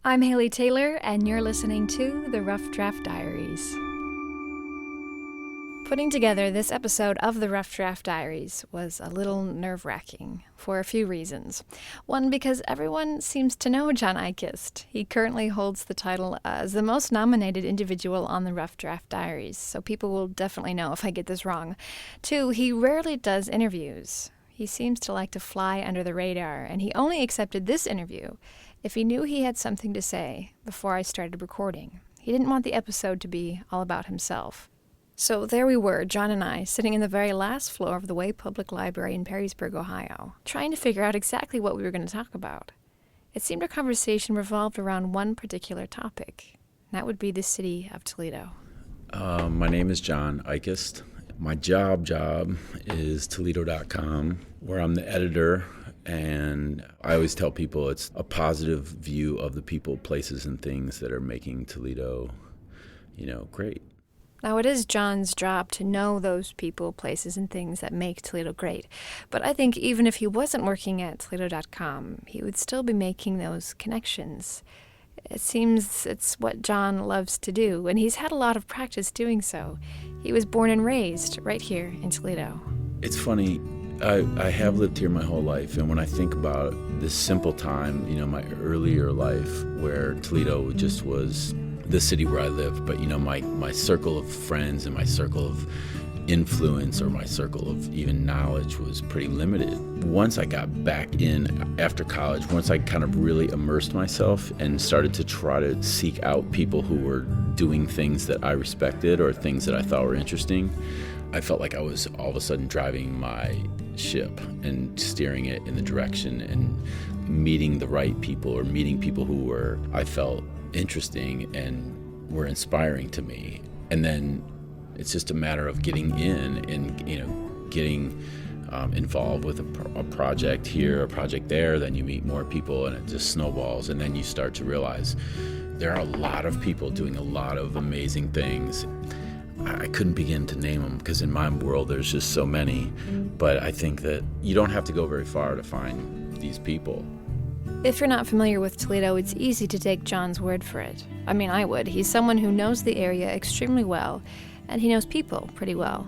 I'm Haley Taylor, and you're listening to The Rough Draft Diaries. Putting together this episode of The Rough Draft Diaries was a little nerve-wracking for a few reasons. One, because everyone seems to know John Eikist. He currently holds the title as the most nominated individual on The Rough Draft Diaries, so people will definitely know if I get this wrong. Two, he rarely does interviews. He seems to like to fly under the radar, and he only accepted this interview if he knew he had something to say before I started recording. He didn't want the episode to be all about himself. So there we were, John and I, sitting in the very last floor of the Way Public Library in Perrysburg, Ohio, trying to figure out exactly what we were going to talk about. It seemed our conversation revolved around one particular topic, and that would be the city of Toledo. My name is John Eikist. My job is Toledo.com, where I'm the editor. And I always tell people it's a positive view of the people, places, and things that are making Toledo, great. Now, it is John's job to know those people, places, and things that make Toledo great. But I think even if he wasn't working at Toledo.com, he would still be making those connections. It seems it's what John loves to do, and he's had a lot of practice doing so. He was born and raised right here in Toledo. It's funny. I have lived here my whole life, and when I think about this simple time, my earlier life where Toledo just was the city where I lived, but my circle of friends and my circle of influence or my circle of even knowledge was pretty limited. Once I got back in after college, once I kind of really immersed myself and started to try to seek out people who were doing things that I respected or things that I thought were interesting, I felt like I was all of a sudden driving my ship and steering it in the direction and meeting the right people or meeting people who I felt interesting and were inspiring to me. And then it's just a matter of getting in and, getting involved with a project here, a project there. Then you meet more people and it just snowballs. And then you start to realize there are a lot of people doing a lot of amazing things. I couldn't begin to name them because in my world there's just so many, but I think that you don't have to go very far to find these people. If you're not familiar with Toledo, it's easy to take John's word for it. I mean, I would. He's someone who knows the area extremely well, and he knows people pretty well.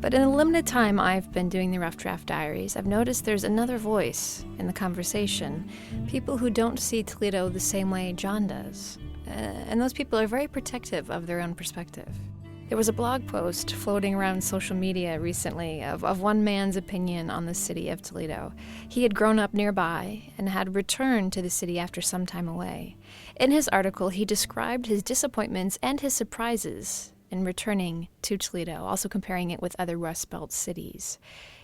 But in the limited time I've been doing the Rough Draft Diaries, I've noticed there's another voice in the conversation, people who don't see Toledo the same way John does. And those people are very protective of their own perspective. There was a blog post floating around social media recently of one man's opinion on the city of Toledo. He had grown up nearby and had returned to the city after some time away. In his article, he described his disappointments and his surprises in returning to Toledo, also comparing it with other Rust Belt cities.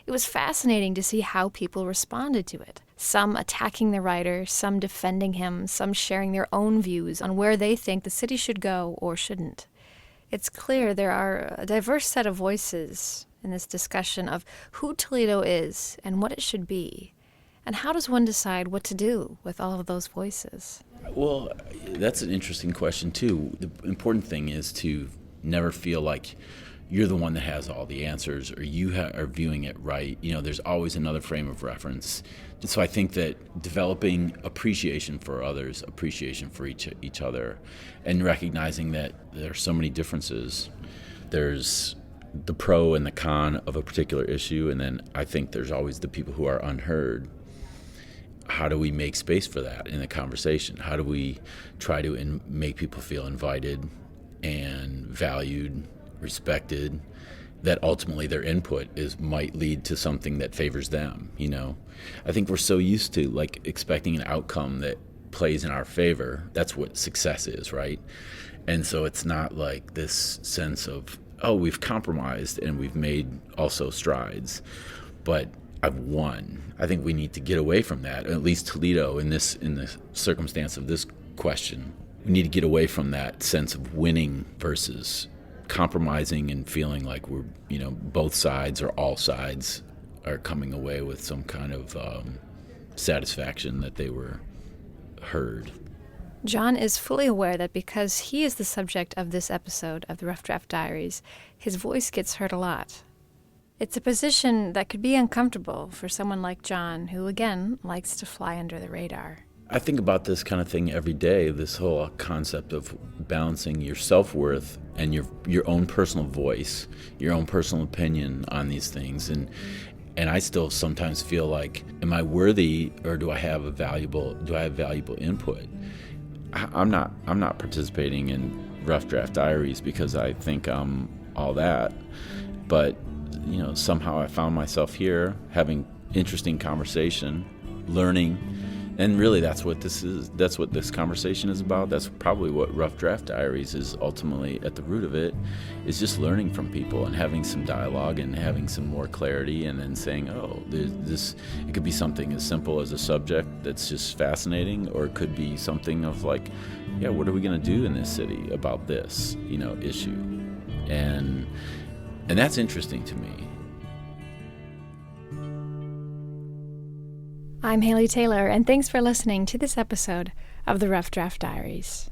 It was fascinating to see how people responded to it. Some attacking the writer, some defending him, some sharing their own views on where they think the city should go or shouldn't. It's clear there are a diverse set of voices in this discussion of who Toledo is and what it should be. And how does one decide what to do with all of those voices? Well, that's an interesting question, too. The important thing is to never feel like you're the one that has all the answers or you are viewing it right. There's always another frame of reference. So I think that developing appreciation for others, appreciation for each other, and recognizing that there are so many differences. There's the pro and the con of a particular issue, and then I think there's always the people who are unheard. How do we make space for that in the conversation? How do we try to make people feel invited and valued, respected, that ultimately their input might lead to something that favors them, I think we're so used to expecting an outcome that plays in our favor. That's what success is, right? And so it's not like this sense of, we've compromised and we've made also strides, but I've won. I think we need to get away from that, at least Toledo in the circumstance of this question. We need to get away from that sense of winning versus compromising and feeling like we're, both sides or all sides are coming away with some kind of satisfaction that they were heard. John is fully aware that because he is the subject of this episode of the Rough Draft Diaries, his voice gets heard a lot. It's a position that could be uncomfortable for someone like John, who, again, likes to fly under the radar. I think about this kind of thing every day, this whole concept of balancing your self-worth and your own personal voice, your own personal opinion on these things. And I still sometimes feel like, am I worthy, or do I have valuable input? I'm not participating in Rough Draft Diaries because I think I'm all that. But, somehow I found myself here having interesting conversation, learning. And really, that's what this is. That's what this conversation is about. That's probably what Rough Draft Diaries is ultimately at the root of it, is just learning from people and having some dialogue and having some more clarity, and then saying, oh, it could be something as simple as a subject that's just fascinating, or it could be something of like, yeah, what are we going to do in this city about this, issue? And that's interesting to me. I'm Haley Taylor, and thanks for listening to this episode of the Rough Draft Diaries.